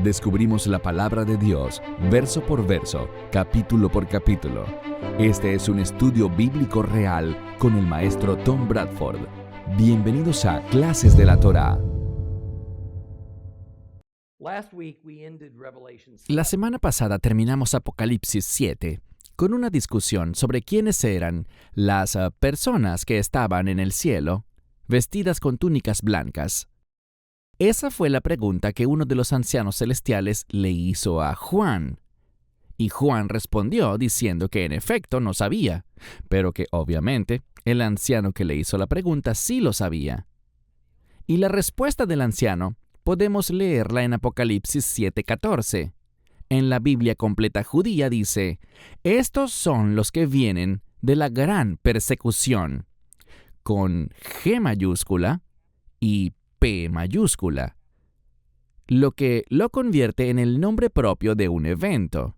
Descubrimos la palabra de Dios, verso por verso, capítulo por capítulo. Este es un estudio bíblico real con el maestro Tom Bradford. Bienvenidos a Clases de la Torá. La semana pasada terminamos Apocalipsis 7 con una discusión sobre quiénes eran las personas que estaban en el cielo, vestidas con túnicas blancas. Esa fue la pregunta que uno de los ancianos celestiales le hizo a Juan. Y Juan respondió diciendo que en efecto no sabía, pero que obviamente el anciano que le hizo la pregunta sí lo sabía. Y la respuesta del anciano podemos leerla en Apocalipsis 7:14. En la Biblia completa judía dice: estos son los que vienen de la gran persecución, con G mayúscula y P mayúscula, lo que lo convierte en el nombre propio de un evento.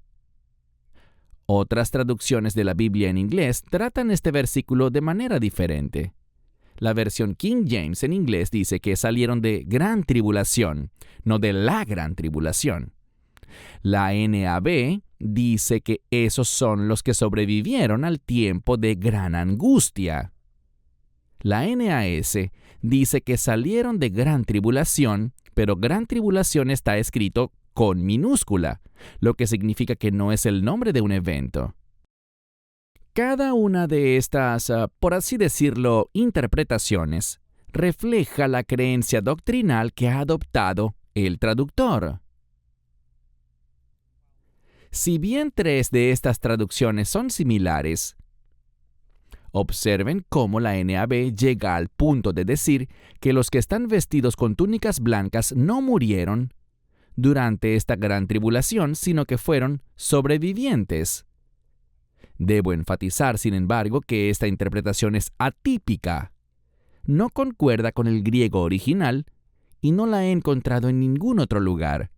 Otras traducciones de la Biblia en inglés tratan este versículo de manera diferente. La versión King James en inglés dice que salieron de gran tribulación, no de la gran tribulación. La NAB dice que esos son los que sobrevivieron al tiempo de gran angustia. La NAS dice que salieron de gran tribulación, pero gran tribulación está escrito con minúscula, lo que significa que no es el nombre de un evento. Cada una de estas, por así decirlo, interpretaciones refleja la creencia doctrinal que ha adoptado el traductor. Si bien tres de estas traducciones son similares, observen cómo la NAB llega al punto de decir que los que están vestidos con túnicas blancas no murieron durante esta gran tribulación, sino que fueron sobrevivientes. Debo enfatizar, sin embargo, que esta interpretación es atípica. No concuerda con el griego original y no la he encontrado en ningún otro lugar.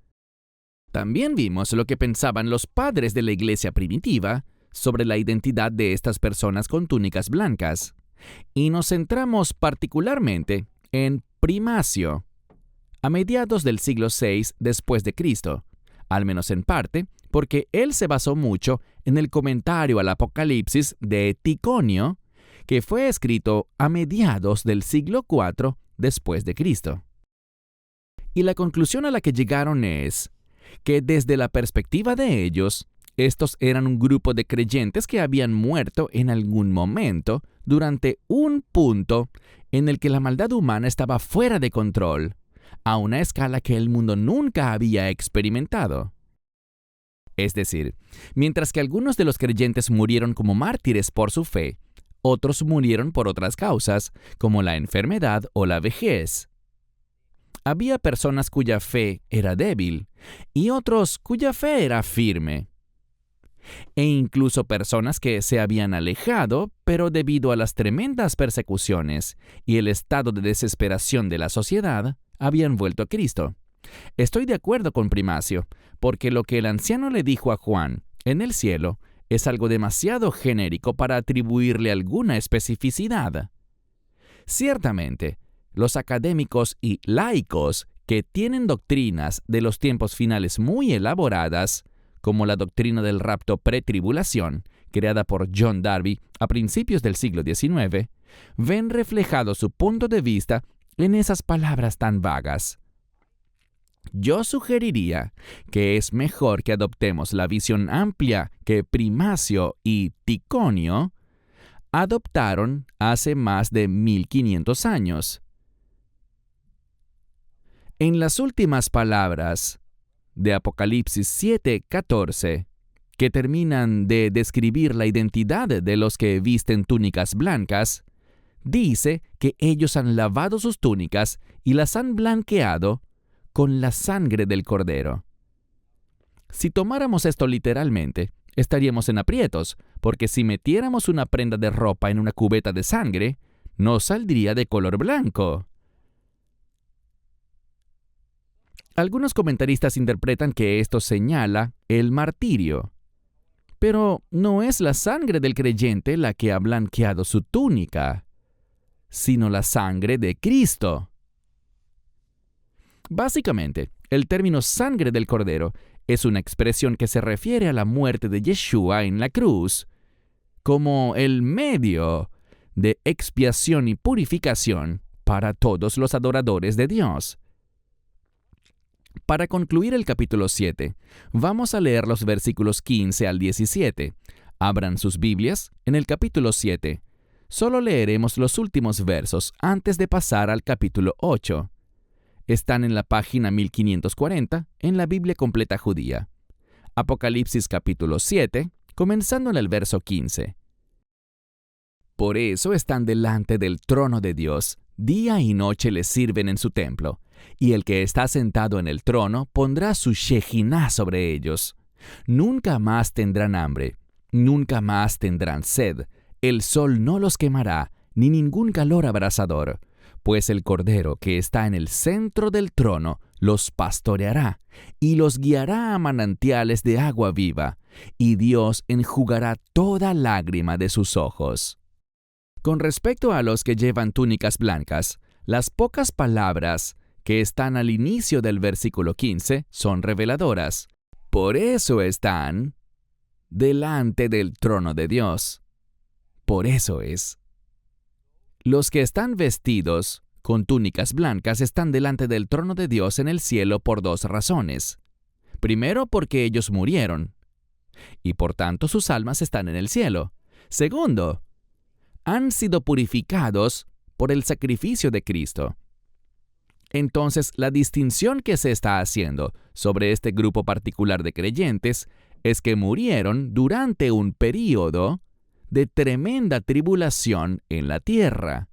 También vimos lo que pensaban los padres de la iglesia primitiva sobre la identidad de estas personas con túnicas blancas, y nos centramos particularmente en Primacio, a mediados del siglo VI después de Cristo, al menos en parte, porque él se basó mucho en el comentario al Apocalipsis de Ticonio, que fue escrito a mediados del siglo IV después de Cristo. Y la conclusión a la que llegaron es que desde la perspectiva de ellos, estos eran un grupo de creyentes que habían muerto en algún momento durante un punto en el que la maldad humana estaba fuera de control, a una escala que el mundo nunca había experimentado. Es decir, mientras que algunos de los creyentes murieron como mártires por su fe, otros murieron por otras causas, como la enfermedad o la vejez. Había personas cuya fe era débil y otros cuya fe era firme. E incluso personas que se habían alejado, pero debido a las tremendas persecuciones y el estado de desesperación de la sociedad, habían vuelto a Cristo. Estoy de acuerdo con Primacio, porque lo que el anciano le dijo a Juan en el cielo es algo demasiado genérico para atribuirle alguna especificidad. Ciertamente, los académicos y laicos que tienen doctrinas de los tiempos finales muy elaboradas, como la doctrina del rapto pretribulación, creada por John Darby a principios del siglo XIX, ven reflejado su punto de vista en esas palabras tan vagas. Yo sugeriría que es mejor que adoptemos la visión amplia que Primacio y Ticonio adoptaron hace más de 1500 años. En las últimas palabras de Apocalipsis 7:14, que terminan de describir la identidad de los que visten túnicas blancas, dice que ellos han lavado sus túnicas y las han blanqueado con la sangre del Cordero. Si tomáramos esto literalmente, estaríamos en aprietos, porque si metiéramos una prenda de ropa en una cubeta de sangre, no saldría de color blanco. Algunos comentaristas interpretan que esto señala el martirio, pero no es la sangre del creyente la que ha blanqueado su túnica, sino la sangre de Cristo. Básicamente, El término sangre del Cordero es una expresión que se refiere a la muerte de Yeshua en la cruz como el medio de expiación y purificación para todos los adoradores de Dios. Para concluir el capítulo 7, vamos a leer los versículos 15 al 17. Abran sus Biblias en el capítulo 7. Solo leeremos los últimos versos antes de pasar al capítulo 8. Están en la página 1540 en la Biblia Completa Judía. Apocalipsis capítulo 7, comenzando en el verso 15. Por eso están delante del trono de Dios, día y noche les sirven en su templo, y el que está sentado en el trono pondrá su Shejiná sobre ellos. Nunca más tendrán hambre, nunca más tendrán sed, el sol no los quemará, ni ningún calor abrasador, pues el Cordero que está en el centro del trono los pastoreará, y los guiará a manantiales de agua viva, y Dios enjugará toda lágrima de sus ojos. Con respecto a los que llevan túnicas blancas, las pocas palabras que están al inicio del versículo 15 son reveladoras. Por eso están delante del trono de Dios. Por eso es. Los que están vestidos con túnicas blancas están delante del trono de Dios en el cielo por dos razones. Primero, porque ellos murieron, y por tanto sus almas están en el cielo. Segundo, han sido purificados por el sacrificio de Cristo. Entonces, la distinción que se está haciendo sobre este grupo particular de creyentes es que murieron durante un período de tremenda tribulación en la tierra.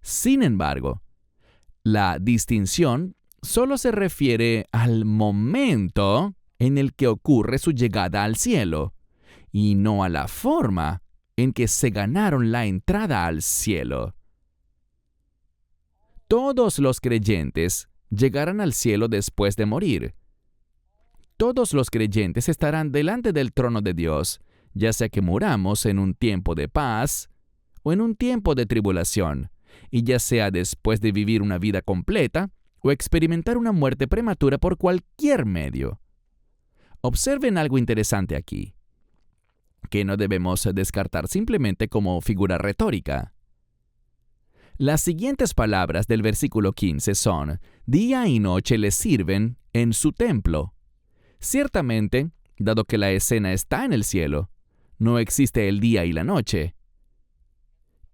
Sin embargo, la distinción solo se refiere al momento en el que ocurre su llegada al cielo, y no a la forma en que se ganaron la entrada al cielo. Todos los creyentes llegarán al cielo después de morir. Todos los creyentes estarán delante del trono de Dios, ya sea que muramos en un tiempo de paz o en un tiempo de tribulación, y ya sea después de vivir una vida completa o experimentar una muerte prematura por cualquier medio. Observen algo interesante aquí, que no debemos descartar simplemente como figura retórica. Las siguientes palabras del versículo 15 son: día y noche les sirven en su templo. Ciertamente, dado que la escena está en el cielo, no existe el día y la noche,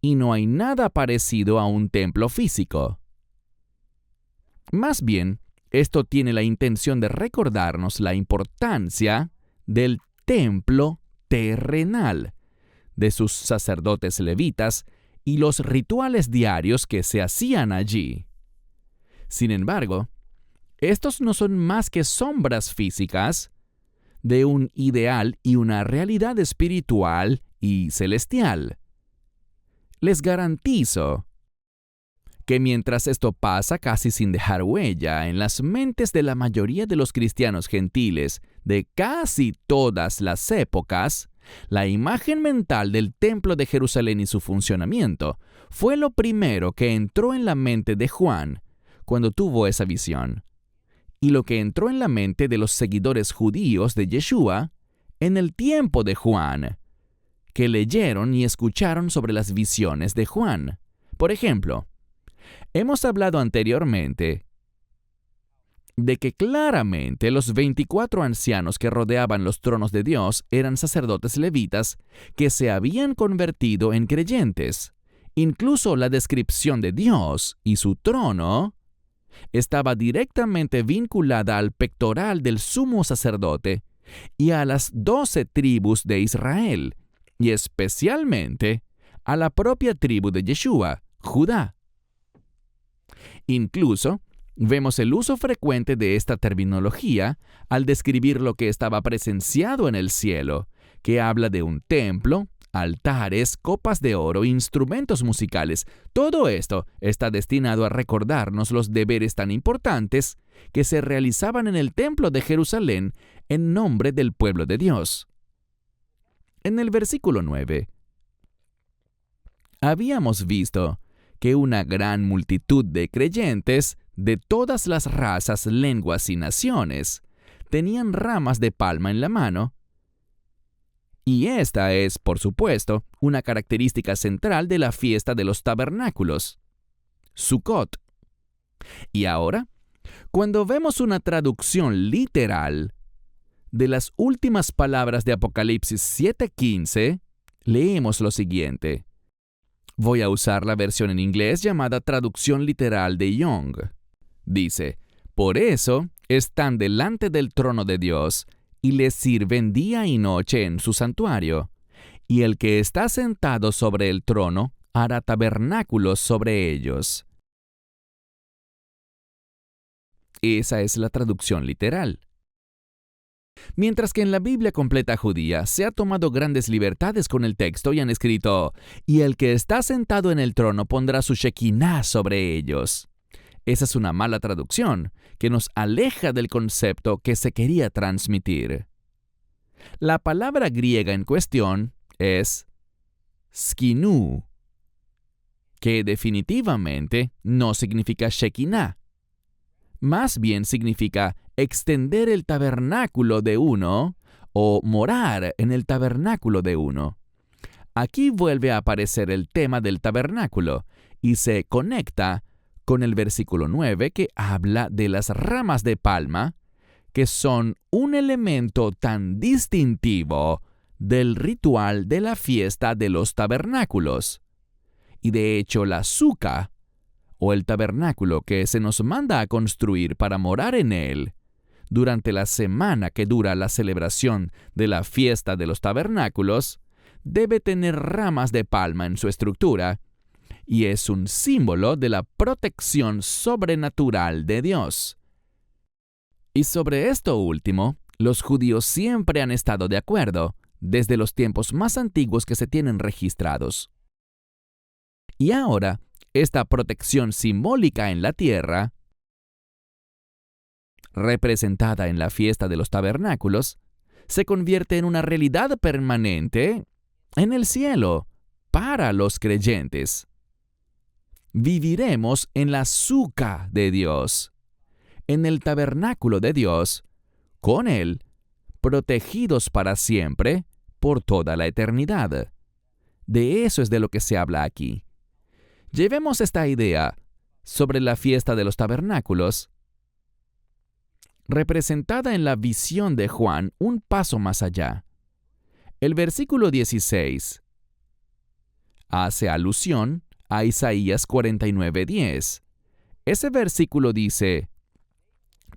y no hay nada parecido a un templo físico. Más bien, esto tiene la intención de recordarnos la importancia del templo terrenal, de sus sacerdotes levitas y los rituales diarios que se hacían allí. Sin embargo, estos no son más que sombras físicas de un ideal y una realidad espiritual y celestial. Les garantizo que mientras esto pasa casi sin dejar huella en las mentes de la mayoría de los cristianos gentiles de casi todas las épocas, la imagen mental del Templo de Jerusalén y su funcionamiento fue lo primero que entró en la mente de Juan cuando tuvo esa visión, y lo que entró en la mente de los seguidores judíos de Yeshua en el tiempo de Juan, que leyeron y escucharon sobre las visiones de Juan. Por ejemplo, hemos hablado anteriormente de que claramente los 24 ancianos que rodeaban los tronos de Dios eran sacerdotes levitas que se habían convertido en creyentes. Incluso la descripción de Dios y su trono estaba directamente vinculada al pectoral del sumo sacerdote y a las 12 tribus de Israel, y especialmente a la propia tribu de Yeshua, Judá. Incluso, vemos el uso frecuente de esta terminología al describir lo que estaba presenciado en el cielo, que habla de un templo, altares, copas de oro, instrumentos musicales. Todo esto está destinado a recordarnos los deberes tan importantes que se realizaban en el templo de Jerusalén en nombre del pueblo de Dios. En el versículo 9, habíamos visto que una gran multitud de creyentes de todas las razas, lenguas y naciones, tenían ramas de palma en la mano. Y esta es, por supuesto, una característica central de la fiesta de los tabernáculos, Sukkot. Y ahora, cuando vemos una traducción literal de las últimas palabras de Apocalipsis 7:15, leemos lo siguiente. Voy a usar la versión en inglés llamada traducción literal de Young. Dice, por eso están delante del trono de Dios y le sirven día y noche en su santuario. Y el que está sentado sobre el trono hará tabernáculos sobre ellos. Esa es la traducción literal. Mientras que en la Biblia completa judía se ha tomado grandes libertades con el texto y han escrito, y el que está sentado en el trono pondrá su Shekinah sobre ellos. Esa es una mala traducción que nos aleja del concepto que se quería transmitir. La palabra griega en cuestión es skinou, que definitivamente no significa Shekinah. Más bien significa extender el tabernáculo de uno o morar en el tabernáculo de uno. Aquí vuelve a aparecer el tema del tabernáculo y se conecta con el versículo 9 que habla de las ramas de palma, que son un elemento tan distintivo del ritual de la fiesta de los tabernáculos. Y de hecho la suca, o el tabernáculo que se nos manda a construir para morar en él, durante la semana que dura la celebración de la fiesta de los tabernáculos, debe tener ramas de palma en su estructura, y es un símbolo de la protección sobrenatural de Dios. Y sobre esto último, los judíos siempre han estado de acuerdo, desde los tiempos más antiguos que se tienen registrados. Y ahora, esta protección simbólica en la tierra, representada en la fiesta de los tabernáculos, se convierte en una realidad permanente en el cielo para los creyentes. Viviremos en la suca de Dios, en el tabernáculo de Dios, con Él, protegidos para siempre por toda la eternidad. De eso es de lo que se habla aquí. Llevemos esta idea sobre la fiesta de los tabernáculos, representada en la visión de Juan, un paso más allá. El versículo 16 hace alusión a Isaías 49:10. Ese versículo dice,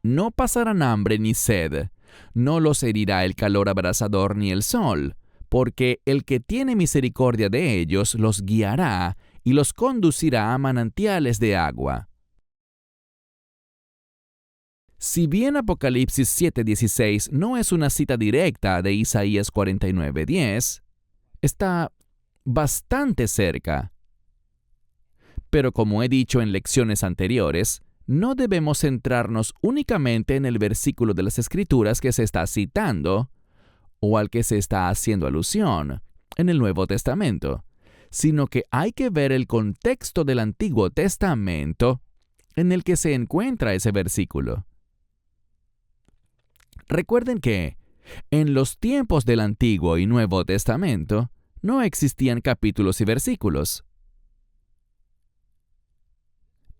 «No pasarán hambre ni sed, no los herirá el calor abrasador ni el sol, porque el que tiene misericordia de ellos los guiará y los conducirá a manantiales de agua». Si bien Apocalipsis 7:16 no es una cita directa de Isaías 49:10, está bastante cerca. Pero como he dicho en lecciones anteriores, no debemos centrarnos únicamente en el versículo de las Escrituras que se está citando o al que se está haciendo alusión en el Nuevo Testamento, sino que hay que ver el contexto del Antiguo Testamento en el que se encuentra ese versículo. Recuerden que, en los tiempos del Antiguo y Nuevo Testamento, no existían capítulos y versículos.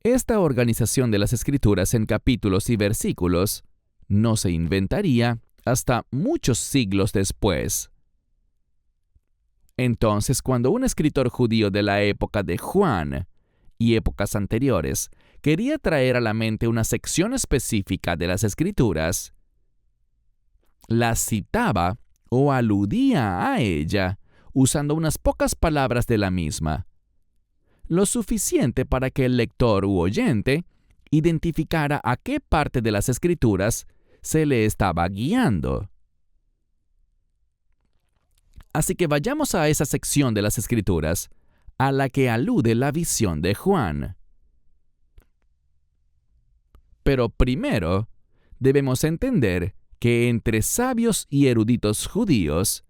Esta organización de las Escrituras en capítulos y versículos no se inventaría hasta muchos siglos después. Entonces, cuando un escritor judío de la época de Juan y épocas anteriores quería traer a la mente una sección específica de las Escrituras, la citaba o aludía a ella usando unas pocas palabras de la misma, lo suficiente para que el lector u oyente identificara a qué parte de las Escrituras se le estaba guiando. Así que vayamos a esa sección de las Escrituras a la que alude la visión de Juan. Pero primero, debemos entender que entre sabios y eruditos judíos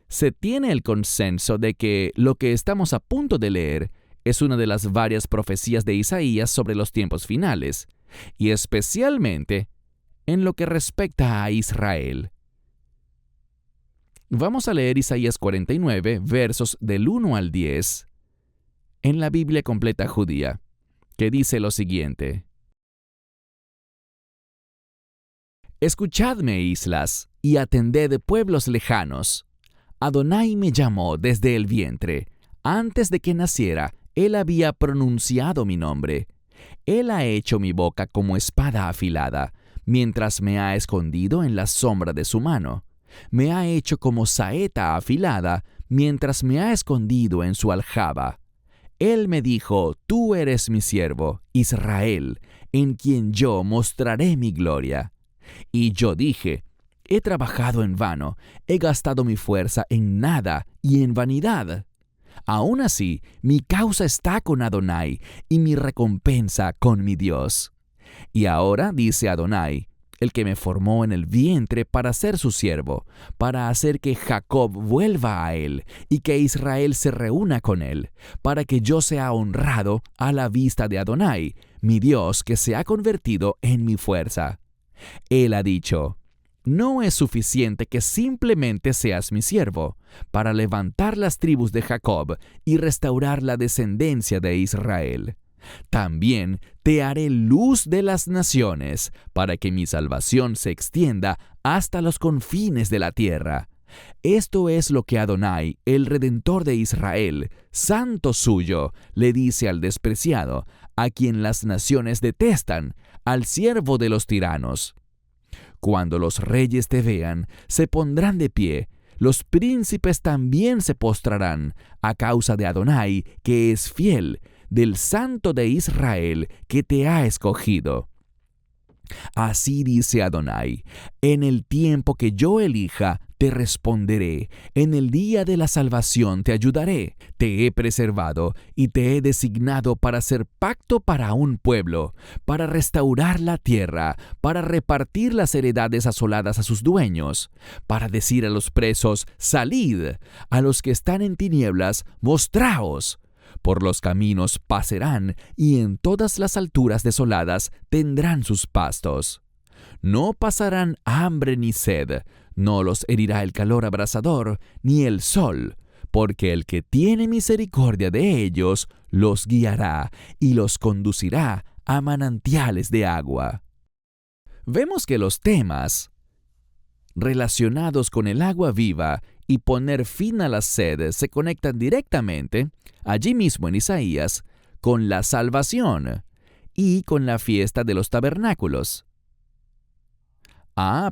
se tiene el consenso de que lo que estamos a punto de leer es una de las varias profecías de Isaías sobre los tiempos finales, y especialmente en lo que respecta a Israel. Vamos a leer Isaías 49, versos del 1 al 10, en la Biblia completa judía, que dice lo siguiente: Escuchadme, islas, y atended, pueblos lejanos. Adonai me llamó desde el vientre. Antes de que naciera, Él había pronunciado mi nombre. Él ha hecho mi boca como espada afilada, mientras me ha escondido en la sombra de su mano. Me ha hecho como saeta afilada, mientras me ha escondido en su aljaba. Él me dijo: Tú eres mi siervo, Israel, en quien yo mostraré mi gloria. Y yo dije: He trabajado en vano, he gastado mi fuerza en nada y en vanidad. Aún así, mi causa está con Adonai y mi recompensa con mi Dios. Y ahora dice Adonai, el que me formó en el vientre para ser su siervo, para hacer que Jacob vuelva a él y que Israel se reúna con él, para que yo sea honrado a la vista de Adonai, mi Dios, que se ha convertido en mi fuerza. Él ha dicho: No es suficiente que simplemente seas mi siervo, para levantar las tribus de Jacob y restaurar la descendencia de Israel. También te haré luz de las naciones, para que mi salvación se extienda hasta los confines de la tierra. Esto es lo que Adonai, el Redentor de Israel, santo suyo, le dice al despreciado, a quien las naciones detestan, al siervo de los tiranos. Cuando los reyes te vean, se pondrán de pie, los príncipes también se postrarán, a causa de Adonai, que es fiel, del Santo de Israel, que te ha escogido. Así dice Adonai: En el tiempo que yo elija, te responderé. En el día de la salvación te ayudaré. Te he preservado y te he designado para hacer pacto para un pueblo, para restaurar la tierra, para repartir las heredades asoladas a sus dueños, para decir a los presos: salid, a los que están en tinieblas: mostraos. Por los caminos pasarán, y en todas las alturas desoladas tendrán sus pastos. No pasarán hambre ni sed, no los herirá el calor abrasador, ni el sol, porque el que tiene misericordia de ellos los guiará y los conducirá a manantiales de agua. Vemos que los temas relacionados con el agua viva y poner fin a la sed se conectan directamente, allí mismo en Isaías, con la salvación y con la fiesta de los tabernáculos.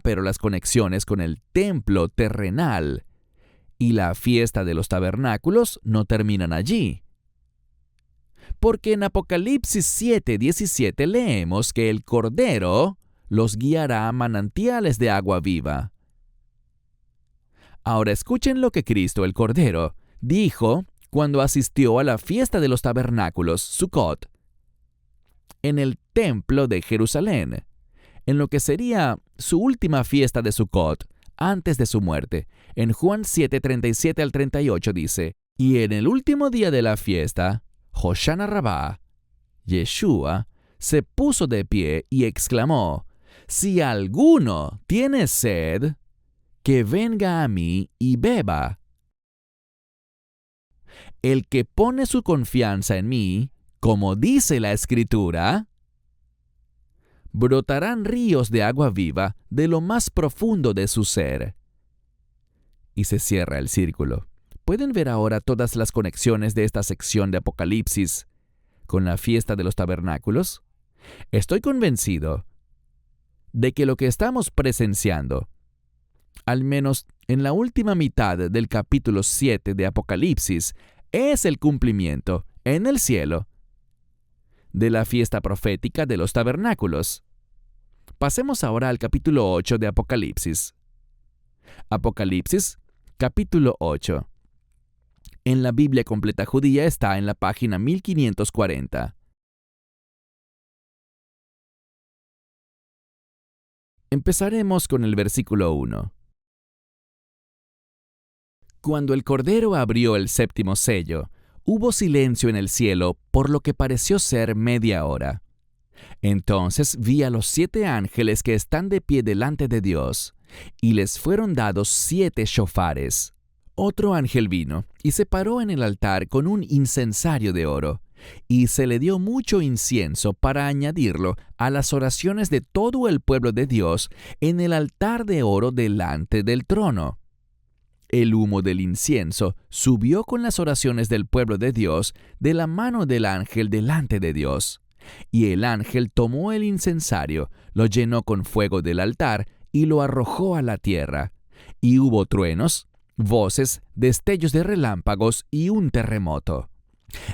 Pero las conexiones con el templo terrenal y la fiesta de los tabernáculos no terminan allí. Porque en Apocalipsis 7:17 leemos que el Cordero los guiará a manantiales de agua viva. Ahora escuchen lo que Cristo el Cordero dijo cuando asistió a la fiesta de los tabernáculos, Sukkot, en el templo de Jerusalén, en lo que sería su última fiesta de Sukkot antes de su muerte. En Juan 7:37 al 38 dice: Y en el último día de la fiesta, Hoshana Rabbah, Yeshua, se puso de pie y exclamó: Si alguno tiene sed, que venga a mí y beba. El que pone su confianza en mí, como dice la Escritura, brotarán ríos de agua viva de lo más profundo de su ser. Y se cierra el círculo. ¿Pueden ver ahora todas las conexiones de esta sección de Apocalipsis con la fiesta de los tabernáculos? Estoy convencido de que lo que estamos presenciando, al menos en la última mitad del capítulo 7 de Apocalipsis, es el cumplimiento en el cielo de la fiesta profética de los tabernáculos. Pasemos ahora al capítulo 8 de Apocalipsis. Apocalipsis, capítulo 8. En la Biblia completa judía está en la página 1540. Empezaremos con el versículo 1. Cuando el Cordero abrió el séptimo sello, Hubo silencio en el cielo por lo que pareció ser media hora. Entonces vi a los 7 ángeles que están de pie delante de Dios, y les fueron dados 7 shofares. Otro ángel vino y se paró en el altar con un incensario de oro, y se le dio mucho incienso para añadirlo a las oraciones de todo el pueblo de Dios en el altar de oro delante del trono. El humo del incienso subió con las oraciones del pueblo de Dios de la mano del ángel delante de Dios. Y el ángel tomó el incensario, lo llenó con fuego del altar y lo arrojó a la tierra. Y hubo truenos, voces, destellos de relámpagos y un terremoto.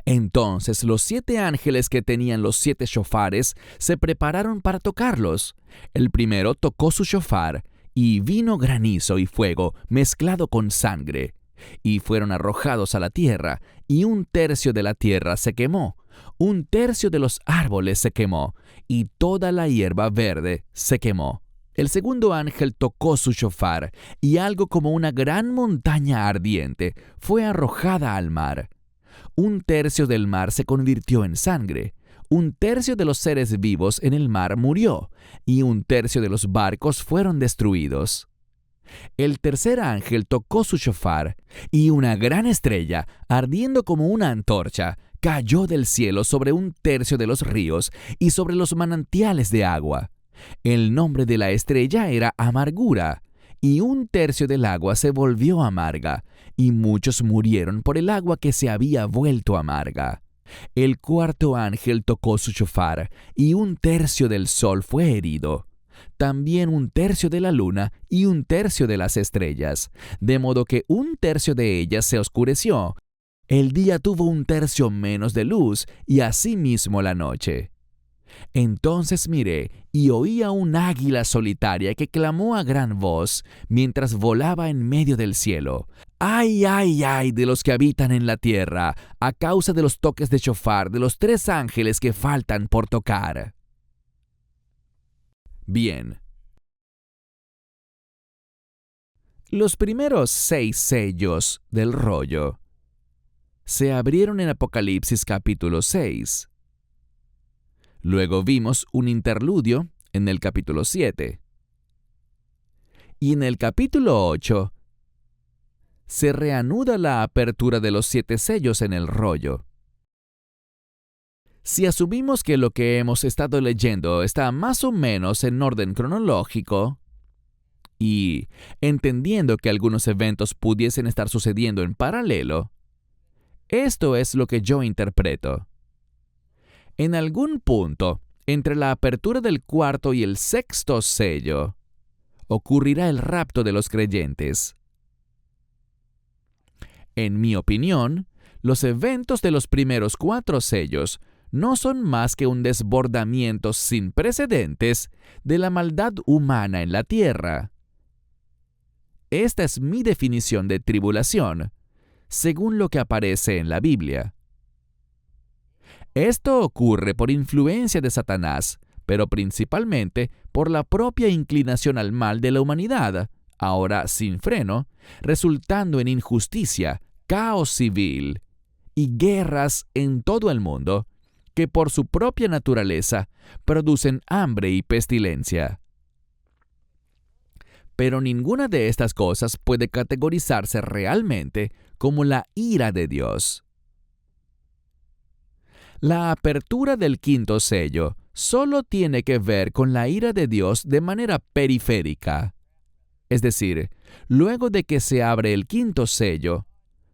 Entonces los 7 ángeles que tenían los 7 shofares se prepararon para tocarlos. El primero tocó su shofar, y vino granizo y fuego mezclado con sangre, y fueron arrojados a la tierra, y 1/3 de la tierra se quemó, 1/3 de los árboles se quemó, y toda la hierba verde se quemó. El segundo ángel tocó su shofar, y algo como una gran montaña ardiente fue arrojada al mar. 1/3 del mar se convirtió en sangre. 1/3 de los seres vivos en el mar murió, y 1/3 de los barcos fueron destruidos. El tercer ángel tocó su shofar, y una gran estrella, ardiendo como una antorcha, cayó del cielo sobre 1/3 de los ríos y sobre los manantiales de agua. El nombre de la estrella era Amargura, y 1/3 del agua se volvió amarga, y muchos murieron por el agua que se había vuelto amarga. El cuarto ángel tocó su shofar, y 1/3 del sol fue herido. También 1/3 de la luna y 1/3 de las estrellas, de modo que 1/3 de ellas se oscureció. El día tuvo 1/3 menos de luz, y asimismo la noche. Entonces miré y oí a un águila solitaria que clamó a gran voz mientras volaba en medio del cielo. ¡Ay, ay, ay de los que habitan en la tierra, a causa de los toques de shofar de los 3 ángeles que faltan por tocar! Bien. Los primeros 6 sellos del rollo se abrieron en Apocalipsis capítulo 6. Luego vimos un interludio en el capítulo 7. Y en el capítulo 8 se reanuda la apertura de los 7 sellos en el rollo. Si asumimos que lo que hemos estado leyendo está más o menos en orden cronológico, y entendiendo que algunos eventos pudiesen estar sucediendo en paralelo, esto es lo que yo interpreto. En algún punto, entre la apertura del 4º y el 6º sello, ocurrirá el rapto de los creyentes. En mi opinión, los eventos de los primeros 4 sellos no son más que un desbordamiento sin precedentes de la maldad humana en la tierra. Esta es mi definición de tribulación, según lo que aparece en la Biblia. Esto ocurre por influencia de Satanás, pero principalmente por la propia inclinación al mal de la humanidad, ahora sin freno, resultando en injusticia, caos civil y guerras en todo el mundo, que por su propia naturaleza producen hambre y pestilencia. Pero ninguna de estas cosas puede categorizarse realmente como la ira de Dios. La apertura del 5º sello solo tiene que ver con la ira de Dios de manera periférica. Es decir, luego de que se abre el 5º sello,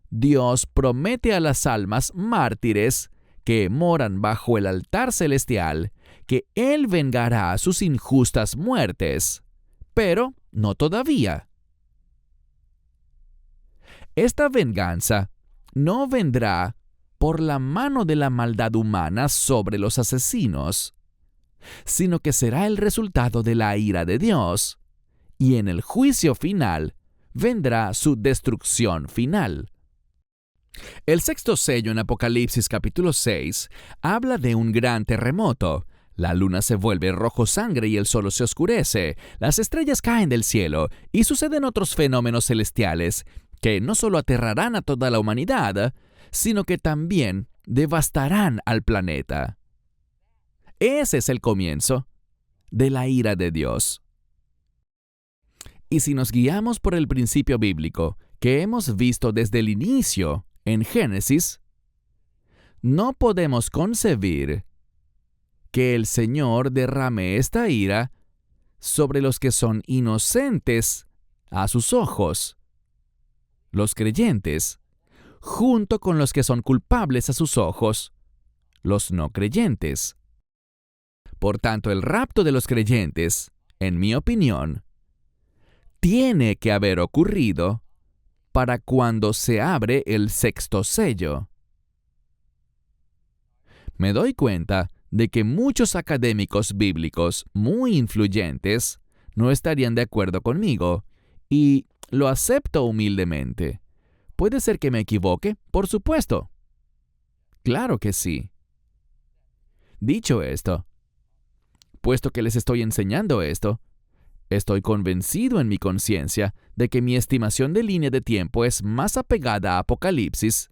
Dios promete a las almas mártires que moran bajo el altar celestial que Él vengará sus injustas muertes, pero no todavía. Esta venganza no vendrá por la mano de la maldad humana sobre los asesinos, sino que será el resultado de la ira de Dios, y en el juicio final vendrá su destrucción final. El 6º sello en Apocalipsis capítulo 6 habla de un gran terremoto. La luna se vuelve rojo sangre y el sol se oscurece, las estrellas caen del cielo y suceden otros fenómenos celestiales que no solo aterrarán a toda la humanidad, sino que también devastarán al planeta. Ese es el comienzo de la ira de Dios. Y si nos guiamos por el principio bíblico que hemos visto desde el inicio en Génesis, no podemos concebir que el Señor derrame esta ira sobre los que son inocentes a sus ojos, los creyentes, junto con los que son culpables a sus ojos, los no creyentes. Por tanto, el rapto de los creyentes, en mi opinión, tiene que haber ocurrido para cuando se abre el sexto sello. Me doy cuenta de que muchos académicos bíblicos muy influyentes no estarían de acuerdo conmigo, y lo acepto humildemente. ¿Puede ser que me equivoque? Por supuesto. Claro que sí. Dicho esto, puesto que les estoy enseñando esto, estoy convencido en mi conciencia de que mi estimación de línea de tiempo es más apegada a Apocalipsis,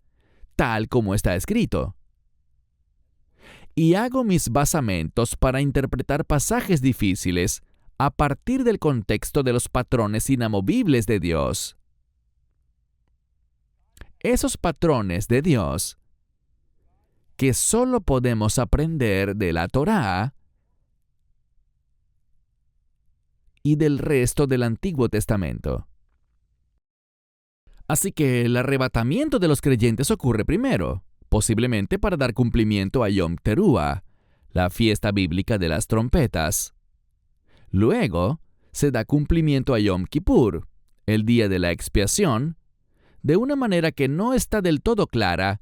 tal como está escrito. Y hago mis basamentos para interpretar pasajes difíciles a partir del contexto de los patrones inamovibles de Dios. Esos patrones de Dios que solo podemos aprender de la Torá y del resto del Antiguo Testamento. Así que el arrebatamiento de los creyentes ocurre primero, posiblemente para dar cumplimiento a Yom Teruah, la fiesta bíblica de las trompetas. Luego, se da cumplimiento a Yom Kippur, el día de la expiación, de una manera que no está del todo clara,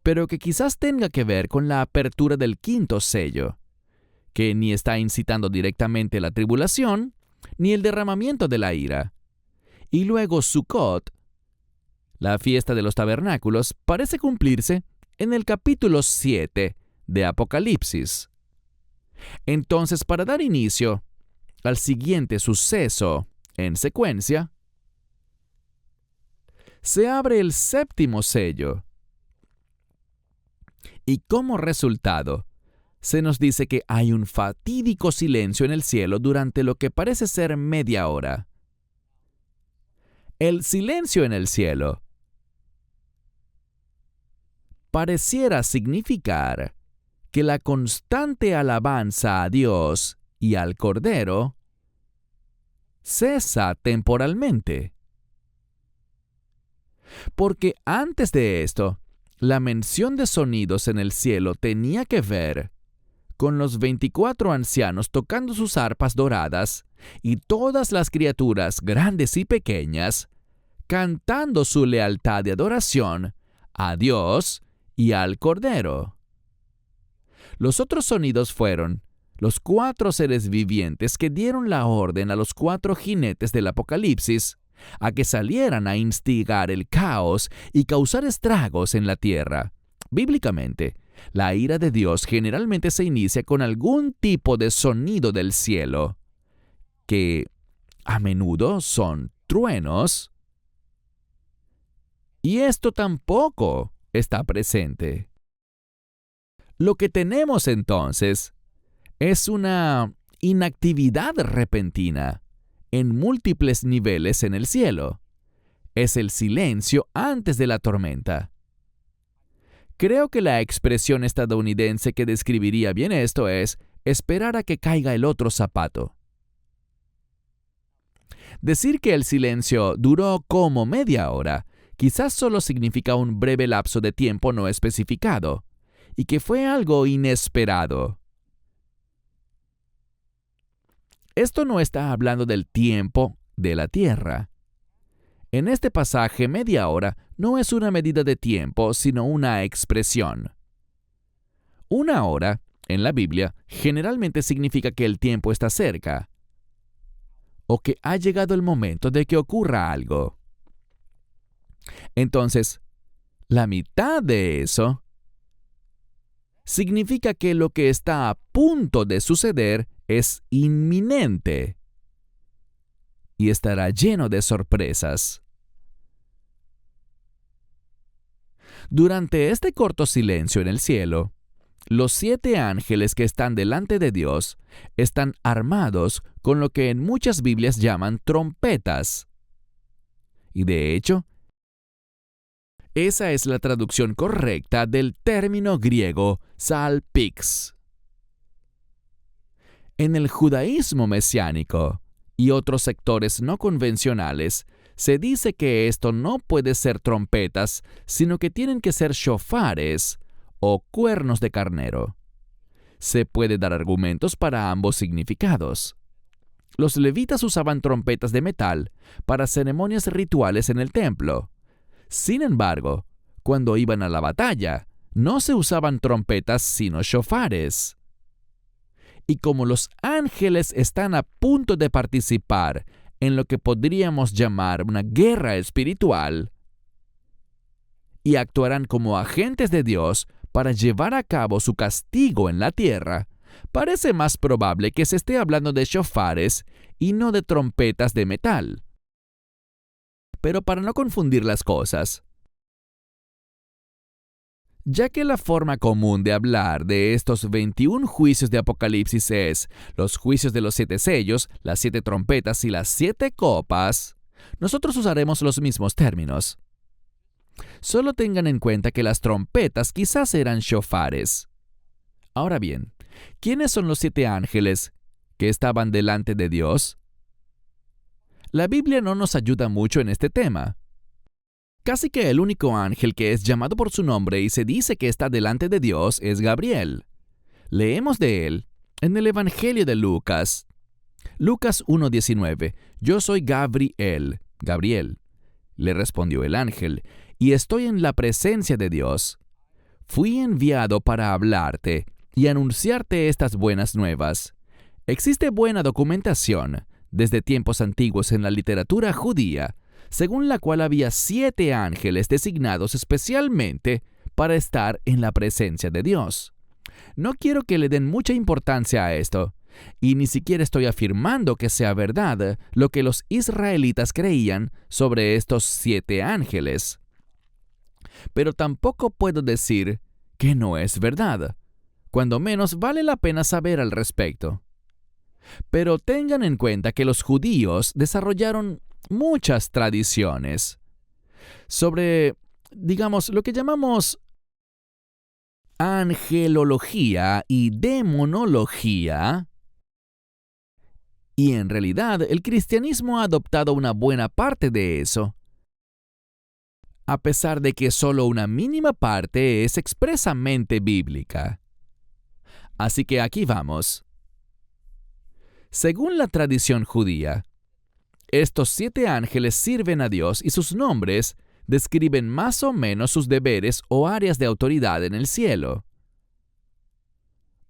pero que quizás tenga que ver con la apertura del quinto sello, que ni está incitando directamente la tribulación, ni el derramamiento de la ira. Y luego Sukkot, la fiesta de los tabernáculos, parece cumplirse en el capítulo 7 de Apocalipsis. Entonces, para dar inicio al siguiente suceso en secuencia, se abre el séptimo sello. Y como resultado, se nos dice que hay un fatídico silencio en el cielo durante lo que parece ser media hora. El silencio en el cielo pareciera significar que la constante alabanza a Dios y al Cordero cesa temporalmente. Porque antes de esto, la mención de sonidos en el cielo tenía que ver con los 24 ancianos tocando sus arpas doradas y todas las criaturas grandes y pequeñas cantando su lealtad de adoración a Dios y al Cordero. Los otros sonidos fueron los 4 seres vivientes que dieron la orden a los 4 jinetes del Apocalipsis a que salieran a instigar el caos y causar estragos en la tierra. Bíblicamente, la ira de Dios generalmente se inicia con algún tipo de sonido del cielo, que a menudo son truenos, y esto tampoco está presente. Lo que tenemos entonces es una inactividad repentina en múltiples niveles en el cielo. Es el silencio antes de la tormenta. Creo que la expresión estadounidense que describiría bien esto es esperar a que caiga el otro zapato. Decir que el silencio duró como media hora quizás solo significa un breve lapso de tiempo no especificado, y que fue algo inesperado. Esto no está hablando del tiempo de la tierra. En este pasaje, media hora no es una medida de tiempo, sino una expresión. Una hora, en la Biblia, generalmente significa que el tiempo está cerca, o que ha llegado el momento de que ocurra algo. Entonces, la mitad de eso significa que lo que está a punto de suceder es inminente y estará lleno de sorpresas. Durante este corto silencio en el cielo, los 7 ángeles que están delante de Dios están armados con lo que en muchas Biblias llaman trompetas. Y de hecho, esa es la traducción correcta del término griego salpix. En el judaísmo mesiánico y otros sectores no convencionales, se dice que esto no puede ser trompetas, sino que tienen que ser shofares o cuernos de carnero. Se puede dar argumentos para ambos significados. Los levitas usaban trompetas de metal para ceremonias rituales en el templo. Sin embargo, cuando iban a la batalla, no se usaban trompetas sino shofares. Y como los ángeles están a punto de participar en lo que podríamos llamar una guerra espiritual, y actuarán como agentes de Dios para llevar a cabo su castigo en la tierra, parece más probable que se esté hablando de shofares y no de trompetas de metal. Pero para no confundir las cosas, ya que la forma común de hablar de estos 21 juicios de Apocalipsis es los juicios de los 7 sellos, las 7 trompetas y las 7 copas, nosotros usaremos los mismos términos. Solo tengan en cuenta que las trompetas quizás eran shofares. Ahora bien, ¿quiénes son los 7 ángeles que estaban delante de Dios? La Biblia no nos ayuda mucho en este tema. Casi que el único ángel que es llamado por su nombre y se dice que está delante de Dios es Gabriel. Leemos de él en el Evangelio de Lucas. Lucas 1:19. Yo soy Gabriel. Gabriel, le respondió el ángel, y estoy en la presencia de Dios. Fui enviado para hablarte y anunciarte estas buenas nuevas. Existe buena documentación desde tiempos antiguos en la literatura judía, según la cual había 7 ángeles designados especialmente para estar en la presencia de Dios. No quiero que le den mucha importancia a esto, y ni siquiera estoy afirmando que sea verdad lo que los israelitas creían sobre estos 7 ángeles. Pero tampoco puedo decir que no es verdad. Cuando menos vale la pena saber al respecto. Pero tengan en cuenta que los judíos desarrollaron muchas tradiciones sobre, digamos, lo que llamamos angelología y demonología. Y en realidad el cristianismo ha adoptado una buena parte de eso, a pesar de que solo una mínima parte es expresamente bíblica. Así que aquí vamos. Según la tradición judía, estos 7 ángeles sirven a Dios y sus nombres describen más o menos sus deberes o áreas de autoridad en el cielo.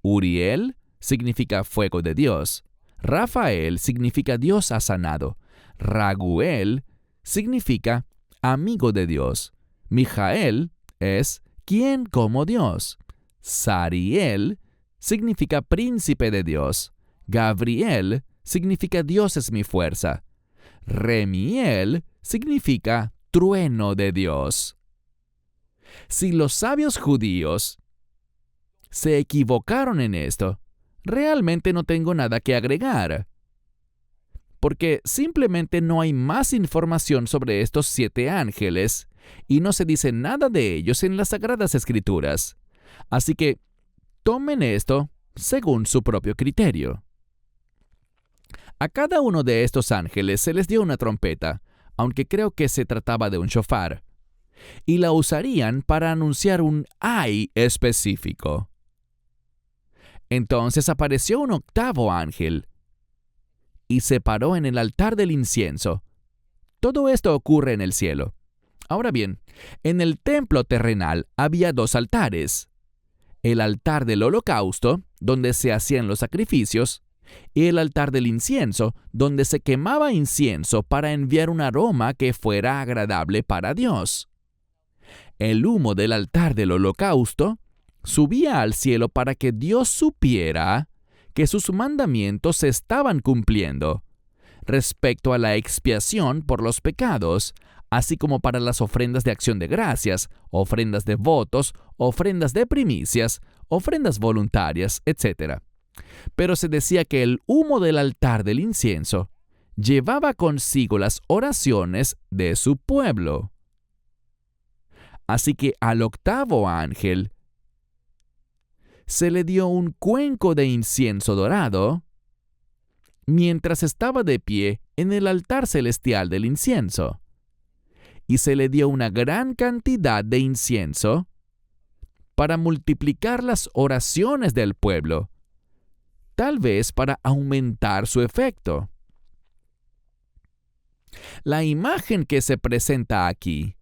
Uriel significa fuego de Dios. Rafael significa Dios ha sanado. Raguel significa amigo de Dios. Mijael es quien como Dios. Sariel significa príncipe de Dios. Gabriel significa Dios es mi fuerza. Remiel significa trueno de Dios. Si los sabios judíos se equivocaron en esto, realmente no tengo nada que agregar, porque simplemente no hay más información sobre estos 7 ángeles y no se dice nada de ellos en las Sagradas Escrituras. Así que tomen esto según su propio criterio. A cada uno de estos ángeles se les dio una trompeta, aunque creo que se trataba de un shofar, y la usarían para anunciar un ay específico. Entonces apareció un 8º ángel y se paró en el altar del incienso. Todo esto ocurre en el cielo. Ahora bien, en el templo terrenal había 2 altares. El altar del holocausto, donde se hacían los sacrificios, y el altar del incienso, donde se quemaba incienso para enviar un aroma que fuera agradable para Dios. El humo del altar del holocausto subía al cielo para que Dios supiera que sus mandamientos se estaban cumpliendo respecto a la expiación por los pecados, así como para las ofrendas de acción de gracias, ofrendas de votos, ofrendas de primicias, ofrendas voluntarias, etc. Pero se decía que el humo del altar del incienso llevaba consigo las oraciones de su pueblo. Así que al octavo ángel se le dio un cuenco de incienso dorado mientras estaba de pie en el altar celestial del incienso. Y se le dio una gran cantidad de incienso para multiplicar las oraciones del pueblo, tal vez para aumentar su efecto. La imagen que se presenta aquí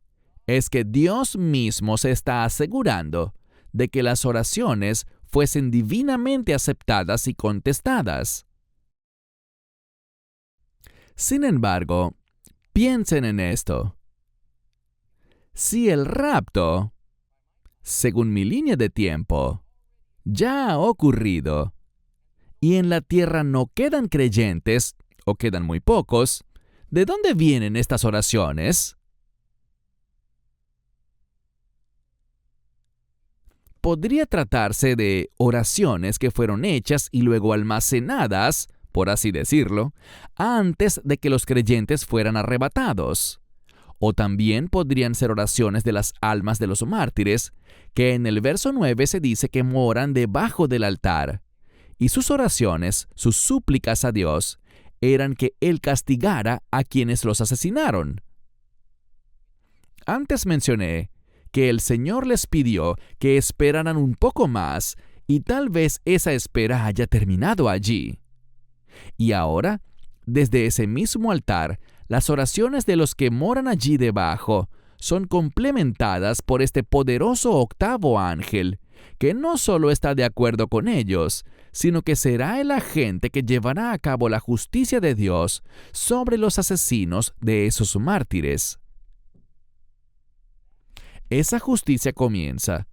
es que Dios mismo se está asegurando de que las oraciones fuesen divinamente aceptadas y contestadas. Sin embargo, piensen en esto. Si el rapto, según mi línea de tiempo, ya ha ocurrido y en la tierra no quedan creyentes o quedan muy pocos, ¿de dónde vienen estas oraciones? Podría tratarse de oraciones que fueron hechas y luego almacenadas, por así decirlo, antes de que los creyentes fueran arrebatados. O también podrían ser oraciones de las almas de los mártires, que en el verso 9 se dice que moran debajo del altar. Y sus oraciones, sus súplicas a Dios, eran que Él castigara a quienes los asesinaron. Antes mencioné que el Señor les pidió que esperaran un poco más y tal vez esa espera haya terminado allí. Y ahora, desde ese mismo altar, las oraciones de los que moran allí debajo son complementadas por este poderoso octavo ángel, que no solo está de acuerdo con ellos, sino que será el agente que llevará a cabo la justicia de Dios sobre los asesinos de esos mártires. Esa justicia comienza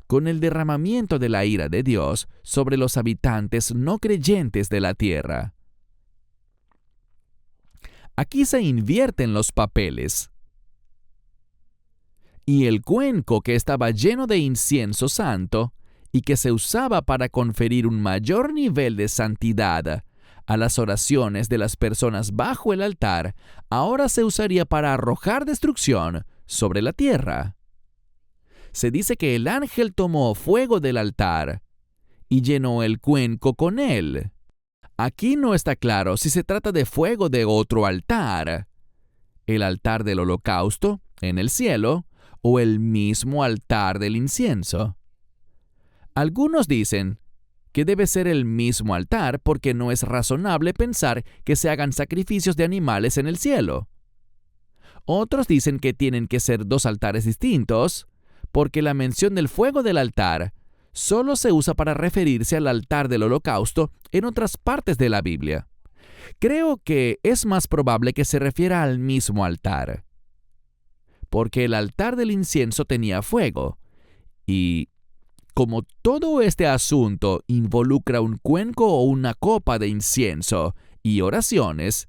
con el derramamiento de la ira de Dios sobre los habitantes no creyentes de la tierra. Aquí se invierten los papeles. Y el cuenco que estaba lleno de incienso santo y que se usaba para conferir un mayor nivel de santidad a las oraciones de las personas bajo el altar, ahora se usaría para arrojar destrucción sobre la tierra. Se dice que el ángel tomó fuego del altar y llenó el cuenco con él. Aquí no está claro si se trata de fuego de otro altar, el altar del holocausto en el cielo o el mismo altar del incienso. Algunos dicen que debe ser el mismo altar porque no es razonable pensar que se hagan sacrificios de animales en el cielo. Otros dicen que tienen que ser dos altares distintos, porque la mención del fuego del altar solo se usa para referirse al altar del holocausto en otras partes de la Biblia. Creo que es más probable que se refiera al mismo altar, porque el altar del incienso tenía fuego, y como todo este asunto involucra un cuenco o una copa de incienso y oraciones,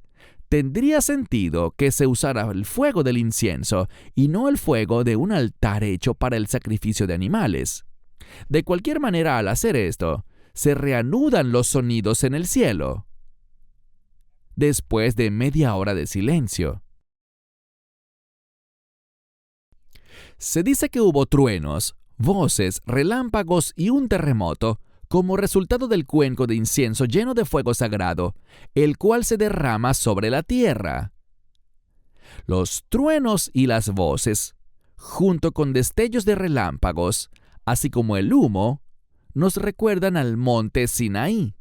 tendría sentido que se usara el fuego del incienso y no el fuego de un altar hecho para el sacrificio de animales. De cualquier manera, al hacer esto, se reanudan los sonidos en el cielo, después de media hora de silencio. Se dice que hubo truenos, voces, relámpagos y un terremoto como resultado del cuenco de incienso lleno de fuego sagrado, el cual se derrama sobre la tierra. Los truenos y las voces, junto con destellos de relámpagos, así como el humo, nos recuerdan al monte Sinaí.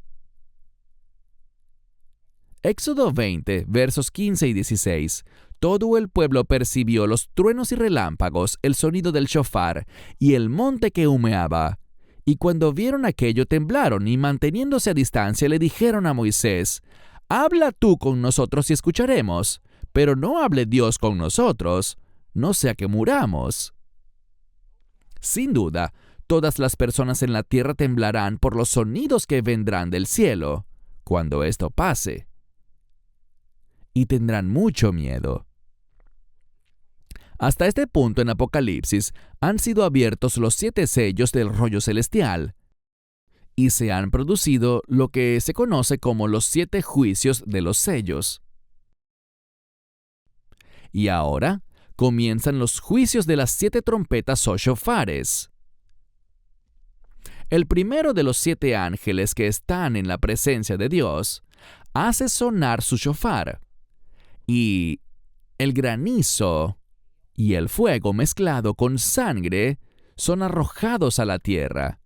Éxodo 20, versos 15 y 16. Todo el pueblo percibió los truenos y relámpagos, el sonido del shofar y el monte que humeaba. Y cuando vieron aquello temblaron y manteniéndose a distancia le dijeron a Moisés: «Habla tú con nosotros y escucharemos, pero no hable Dios con nosotros, no sea que muramos». Sin duda, todas las personas en la tierra temblarán por los sonidos que vendrán del cielo cuando esto pase. Y tendrán mucho miedo. Hasta este punto en Apocalipsis han sido abiertos los 7 sellos del rollo celestial y se han producido lo que se conoce como los 7 juicios de los sellos. Y ahora comienzan los juicios de las 7 trompetas o shofares. El primero de los 7 ángeles que están en la presencia de Dios hace sonar su shofar, y el granizo y el fuego mezclado con sangre son arrojados a la tierra.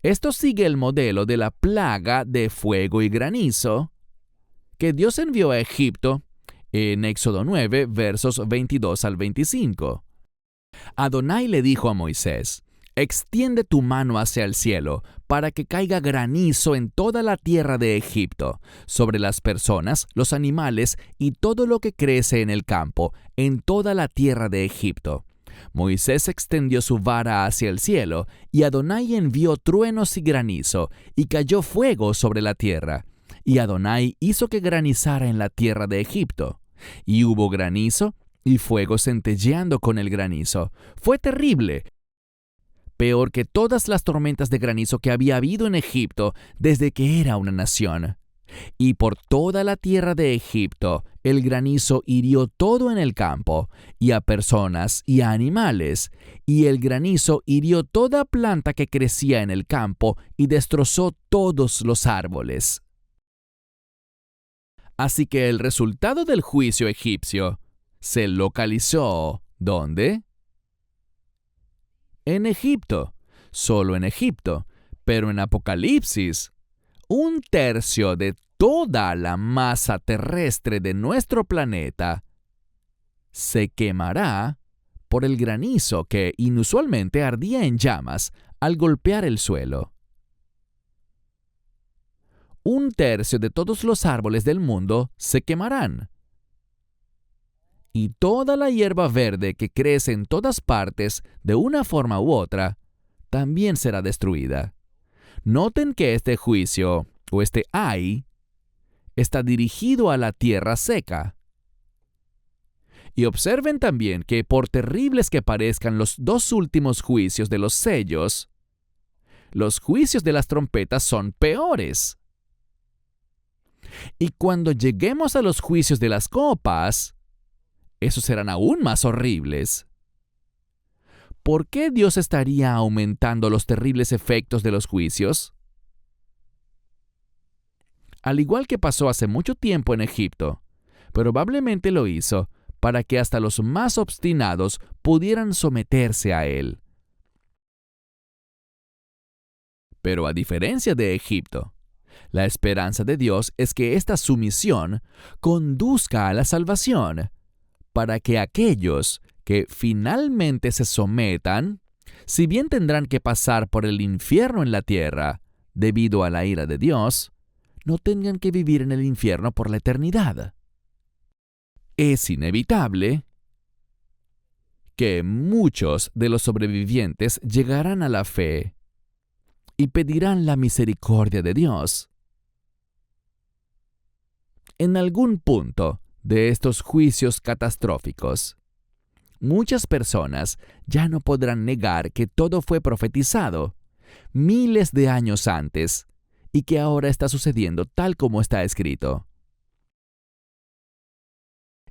Esto sigue el modelo de la plaga de fuego y granizo que Dios envió a Egipto en Éxodo 9, versos 22 al 25. Adonai le dijo a Moisés: «Extiende tu mano hacia el cielo para que caiga granizo en toda la tierra de Egipto, sobre las personas, los animales y todo lo que crece en el campo, en toda la tierra de Egipto». Moisés extendió su vara hacia el cielo, y Adonai envió truenos y granizo, y cayó fuego sobre la tierra. Y Adonai hizo que granizara en la tierra de Egipto. Y hubo granizo y fuego centelleando con el granizo. Fue terrible, peor que todas las tormentas de granizo que había habido en Egipto desde que era una nación. Y por toda la tierra de Egipto el granizo hirió todo en el campo, y a personas y a animales, y el granizo hirió toda planta que crecía en el campo y destrozó todos los árboles. Así que el resultado del juicio egipcio se localizó, ¿dónde? En Egipto, solo en Egipto, pero en Apocalipsis, 1/3 de toda la masa terrestre de nuestro planeta se quemará por el granizo que inusualmente ardía en llamas al golpear el suelo. 1/3 de todos los árboles del mundo se quemarán. Y toda la hierba verde que crece en todas partes de una forma u otra también será destruida. Noten que este juicio, o este ay, está dirigido a la tierra seca. Y observen también que, por terribles que parezcan los 2 últimos juicios de los sellos, los juicios de las trompetas son peores. Y cuando lleguemos a los juicios de las copas, esos serán aún más horribles. ¿Por qué Dios estaría aumentando los terribles efectos de los juicios? Al igual que pasó hace mucho tiempo en Egipto, probablemente lo hizo para que hasta los más obstinados pudieran someterse a él. Pero a diferencia de Egipto, la esperanza de Dios es que esta sumisión conduzca a la salvación, para que aquellos que finalmente se sometan, si bien tendrán que pasar por el infierno en la tierra debido a la ira de Dios, no tengan que vivir en el infierno por la eternidad. Es inevitable que muchos de los sobrevivientes llegarán a la fe y pedirán la misericordia de Dios. En algún punto de estos juicios catastróficos, muchas personas ya no podrán negar que todo fue profetizado miles de años antes y que ahora está sucediendo tal como está escrito.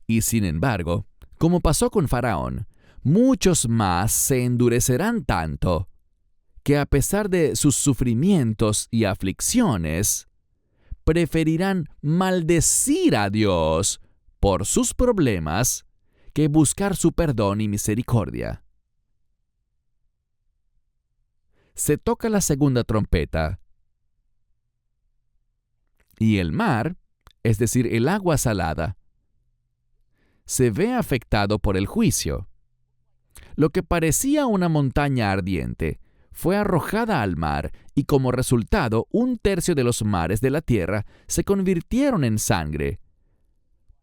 Y sin embargo, como pasó con Faraón, muchos más se endurecerán tanto que, a pesar de sus sufrimientos y aflicciones, preferirán maldecir a Dios por sus problemas que buscar su perdón y misericordia. Se toca la segunda trompeta, y el mar, es decir, el agua salada, se ve afectado por el juicio. Lo que parecía una montaña ardiente fue arrojada al mar, y como resultado 1/3 de los mares de la tierra se convirtieron en sangre,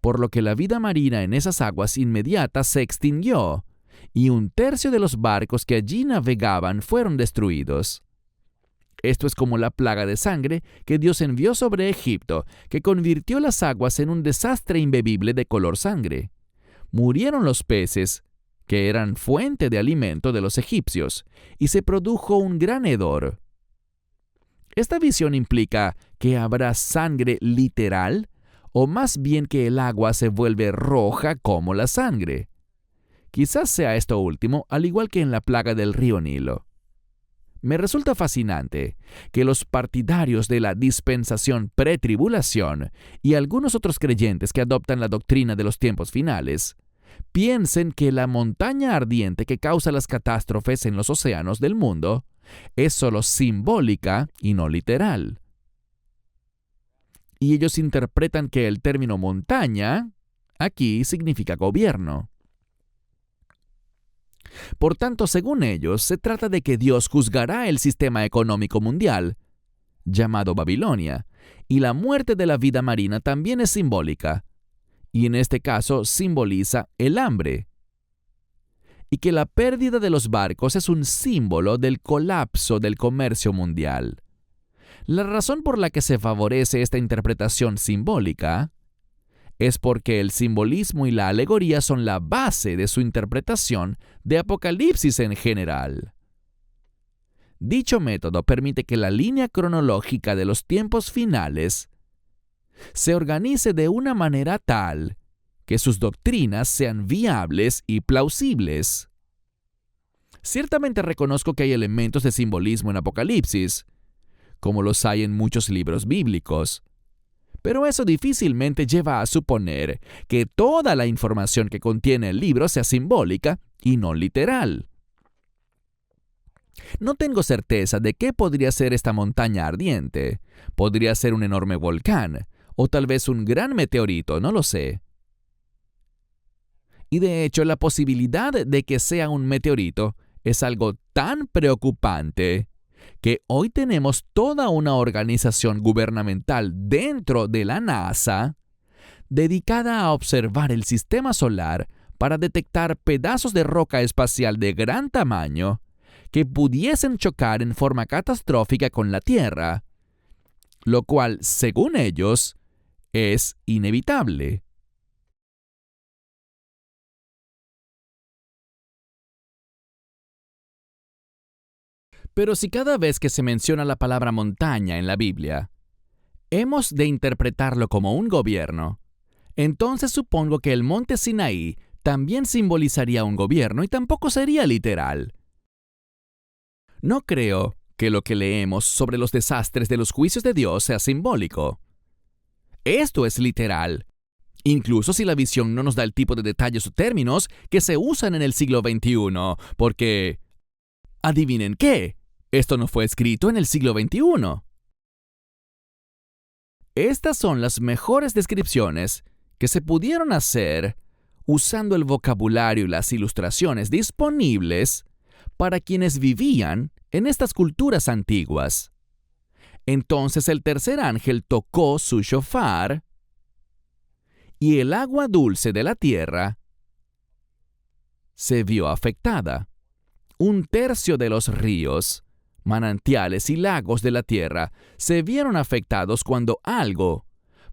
por lo que la vida marina en esas aguas inmediatas se extinguió, y 1/3 de los barcos que allí navegaban fueron destruidos. Esto es como la plaga de sangre que Dios envió sobre Egipto, que convirtió las aguas en un desastre imbebible de color sangre. Murieron los peces que eran fuente de alimento de los egipcios, y se produjo un gran hedor. Esta visión implica que habrá sangre literal, o más bien que el agua se vuelve roja como la sangre. Quizás sea esto último, al igual que en la plaga del río Nilo. Me resulta fascinante que los partidarios de la dispensación pretribulación y algunos otros creyentes que adoptan la doctrina de los tiempos finales piensen que la montaña ardiente que causa las catástrofes en los océanos del mundo es solo simbólica y no literal. Y ellos interpretan que el término montaña aquí significa gobierno. Por tanto, según ellos, se trata de que Dios juzgará el sistema económico mundial, llamado Babilonia, y la muerte de la vida marina también es simbólica, y en este caso simboliza el hambre, y que la pérdida de los barcos es un símbolo del colapso del comercio mundial. La razón por la que se favorece esta interpretación simbólica es porque el simbolismo y la alegoría son la base de su interpretación de Apocalipsis en general. Dicho método permite que la línea cronológica de los tiempos finales se organice de una manera tal que sus doctrinas sean viables y plausibles. Ciertamente reconozco que hay elementos de simbolismo en Apocalipsis, como los hay en muchos libros bíblicos, pero eso difícilmente lleva a suponer que toda la información que contiene el libro sea simbólica y no literal. No tengo certeza de qué podría ser esta montaña ardiente. Podría ser un enorme volcán, o tal vez un gran meteorito, no lo sé. Y de hecho, la posibilidad de que sea un meteorito es algo tan preocupante que hoy tenemos toda una organización gubernamental dentro de la NASA dedicada a observar el sistema solar para detectar pedazos de roca espacial de gran tamaño que pudiesen chocar en forma catastrófica con la Tierra, lo cual, según ellos, es inevitable. Pero si cada vez que se menciona la palabra montaña en la Biblia, hemos de interpretarlo como un gobierno, entonces supongo que el monte Sinaí también simbolizaría un gobierno y tampoco sería literal. No creo que lo que leemos sobre los desastres de los juicios de Dios sea simbólico. Esto es literal, incluso si la visión no nos da el tipo de detalles o términos que se usan en el siglo XXI, porque, ¿adivinen qué? Esto no fue escrito en el siglo XXI. Estas son las mejores descripciones que se pudieron hacer usando el vocabulario y las ilustraciones disponibles para quienes vivían en estas culturas antiguas. Entonces el tercer ángel tocó su shofar y el agua dulce de la tierra se vio afectada. Un tercio de los ríos, manantiales y lagos de la tierra se vieron afectados cuando algo,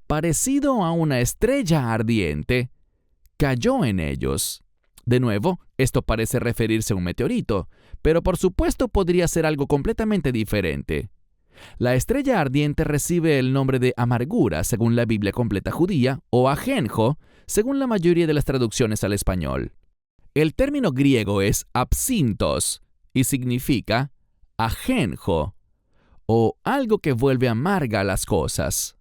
parecido a una estrella ardiente, cayó en ellos. De nuevo, esto parece referirse a un meteorito, pero por supuesto podría ser algo completamente diferente. La estrella ardiente recibe el nombre de amargura según la Biblia completa judía o ajenjo según la mayoría de las traducciones al español. El término griego es absintos y significa ajenjo o algo que vuelve amarga las cosas.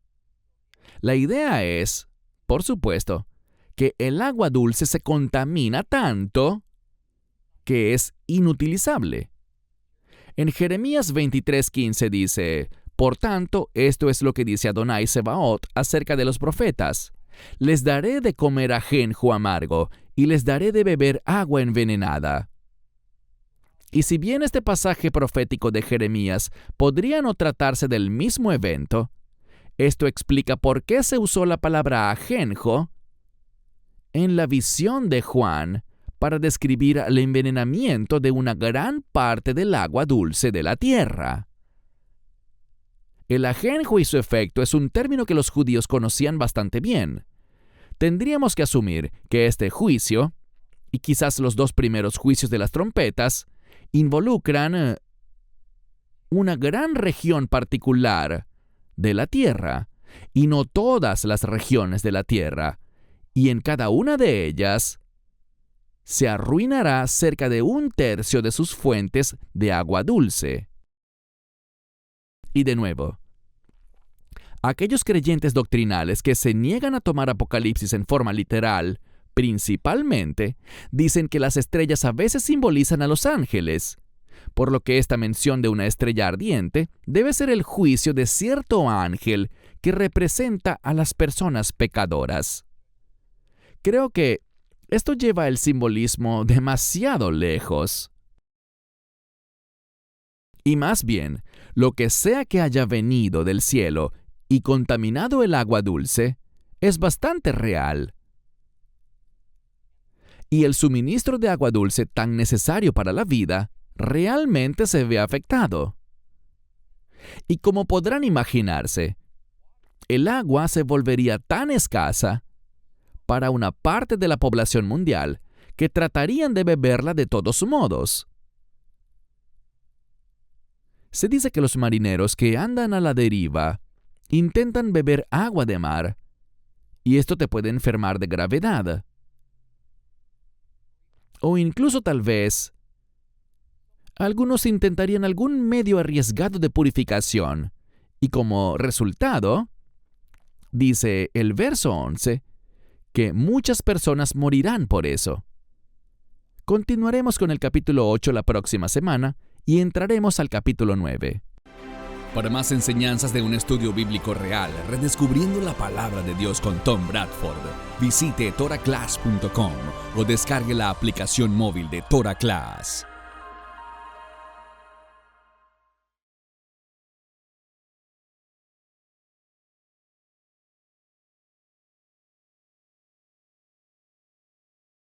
La idea es, por supuesto, que el agua dulce se contamina tanto que es inutilizable. En Jeremías 23:15 dice: Por tanto, esto es lo que dice Adonai Sebaot acerca de los profetas. Les daré de comer ajenjo amargo, y les daré de beber agua envenenada. Y si bien este pasaje profético de Jeremías podría no tratarse del mismo evento, esto explica por qué se usó la palabra ajenjo en la visión de Juan para describir el envenenamiento de una gran parte del agua dulce de la tierra. El ajenjo y su efecto es un término que los judíos conocían bastante bien. Tendríamos que asumir que este juicio, y quizás los 2 primeros juicios de las trompetas, involucran una gran región particular de la tierra, y no todas las regiones de la tierra, y en cada una de ellas se arruinará cerca de 1/3 de sus fuentes de agua dulce. Y de nuevo, aquellos creyentes doctrinales que se niegan a tomar Apocalipsis en forma literal, principalmente, dicen que las estrellas a veces simbolizan a los ángeles, por lo que esta mención de una estrella ardiente debe ser el juicio de cierto ángel que representa a las personas pecadoras. Creo que esto lleva el simbolismo demasiado lejos. Y más bien, lo que sea que haya venido del cielo y contaminado el agua dulce, es bastante real. Y el suministro de agua dulce tan necesario para la vida realmente se ve afectado. Y como podrán imaginarse, el agua se volvería tan escasa para una parte de la población mundial que tratarían de beberla de todos modos. Se dice que los marineros que andan a la deriva intentan beber agua de mar, y esto te puede enfermar de gravedad. O incluso tal vez algunos intentarían algún medio arriesgado de purificación, y como resultado, dice el verso 11, que muchas personas morirán por eso. Continuaremos con el capítulo 8 la próxima semana y entraremos al capítulo 9. Para más enseñanzas de un estudio bíblico real, redescubriendo la palabra de Dios con Tom Bradford, visite toraclass.com o descargue la aplicación móvil de Torah Class.